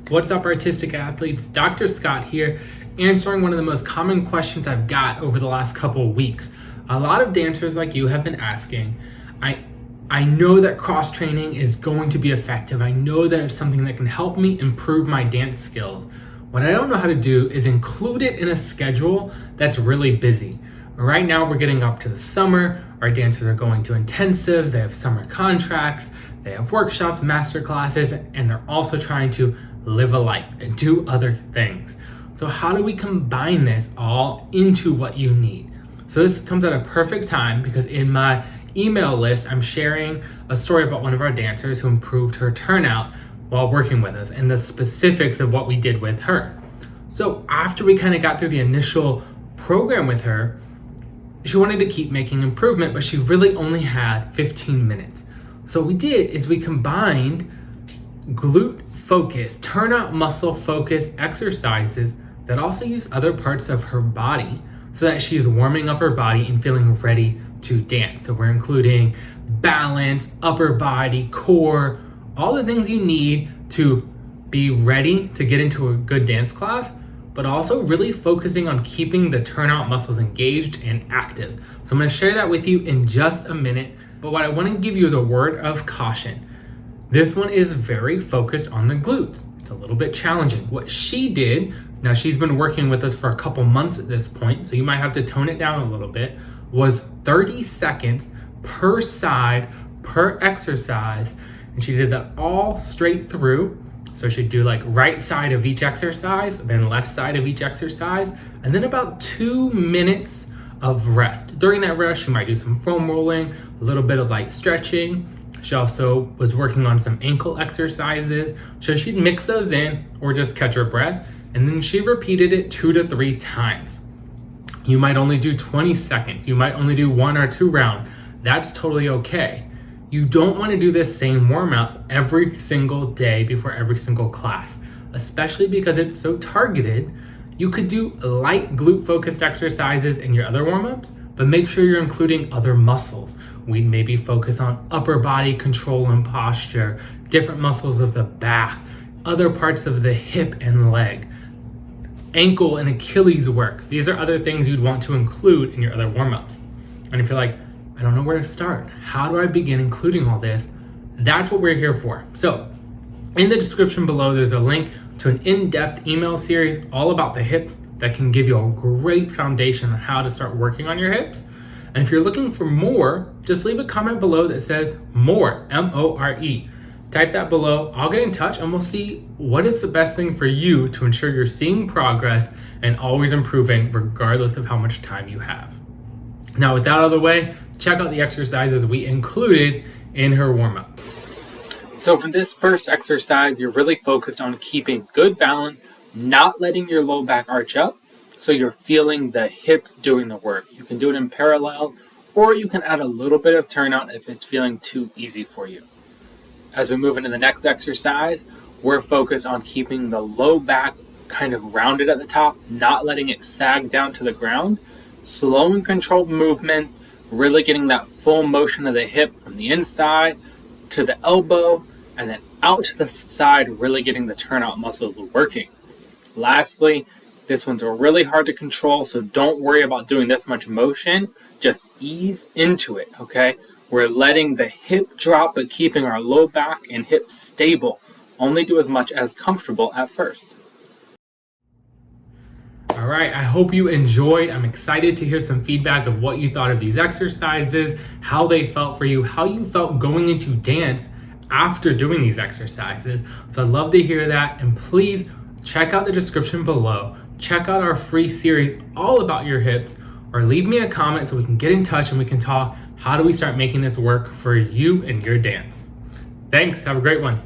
What's up, artistic athletes? Dr. Scott here, answering one of the most common questions I've got over the last couple of weeks. A lot of dancers like you have been asking, I know that cross training is going to be effective. I know that it's something that can help me improve my dance skills. What I don't know how to do is include it in a schedule that's really busy. Right now we're getting up to the summer. Our dancers are going to intensives, they have summer contracts, they have workshops, master classes, and they're also trying to live a life and do other things. So how do we combine this all into what you need? So this comes at a perfect time because in my email list, I'm sharing a story about one of our dancers who improved her turnout while working with us and the specifics of what we did with her. So after we kind of got through the initial program with her, she wanted to keep making improvement, but she really only had 15 minutes. So what we did is we combined glute focus, turnout muscle focused exercises that also use other parts of her body so that she is warming up her body and feeling ready to dance. So we're including balance, upper body, core, all the things you need to be ready to get into a good dance class, but also really focusing on keeping the turnout muscles engaged and active. So I'm gonna share that with you in just a minute, but what I wanna give you is a word of caution. This one is very focused on the glutes. It's a little bit challenging. What she did, now she's been working with us for a couple months at this point, so you might have to tone it down a little bit, was 30 seconds per side, per exercise, and she did that all straight through. So she'd do like right side of each exercise, then left side of each exercise, and then about 2 minutes of rest. During that rest, she might do some foam rolling, a little bit of light stretching. She also was working on some ankle exercises. So she'd mix those in or just catch her breath. And then she repeated it 2 to 3 times. You might only do 20 seconds. You might only do 1 or 2 rounds. That's totally okay. You don't want to do this same warm up every single day before every single class, especially because it's so targeted. You could do light glute focused exercises in your other warm ups, but make sure you're including other muscles. We'd maybe focus on upper body control and posture, different muscles of the back, other parts of the hip and leg, ankle and Achilles work. These are other things you'd want to include in your other warm-ups. And if you're like, I don't know where to start, how do I begin including all this? That's what we're here for. So in the description below, there's a link to an in-depth email series all about the hips that can give you a great foundation on how to start working on your hips. And if you're looking for more, just leave a comment below that says more, M-O-R-E. Type that below, I'll get in touch and we'll see what is the best thing for you to ensure you're seeing progress and always improving regardless of how much time you have. Now with that out of the way, check out the exercises we included in her warm-up. So for this first exercise, you're really focused on keeping good balance, not letting your low back arch up, so you're feeling the hips doing the work. You can do it in parallel, or you can add a little bit of turnout if it's feeling too easy for you. As we move into the next exercise, we're focused on keeping the low back kind of rounded at the top, not letting it sag down to the ground. Slow and controlled movements, really getting that full motion of the hip from the inside to the elbow, and then out to the side, really getting the turnout muscles working. Lastly, this one's really hard to control, so don't worry about doing this much motion. Just ease into it, okay? We're letting the hip drop, but keeping our low back and hips stable. Only do as much as comfortable at first. All right, I hope you enjoyed. I'm excited to hear some feedback of what you thought of these exercises, how they felt for you, how you felt going into dance after doing these exercises. So I'd love to hear that, and please check out the description below. Check out our free series all about your hips, or leave me a comment so we can get in touch and we can talk. How do we start making this work for you and your dance? Thanks, have a great one.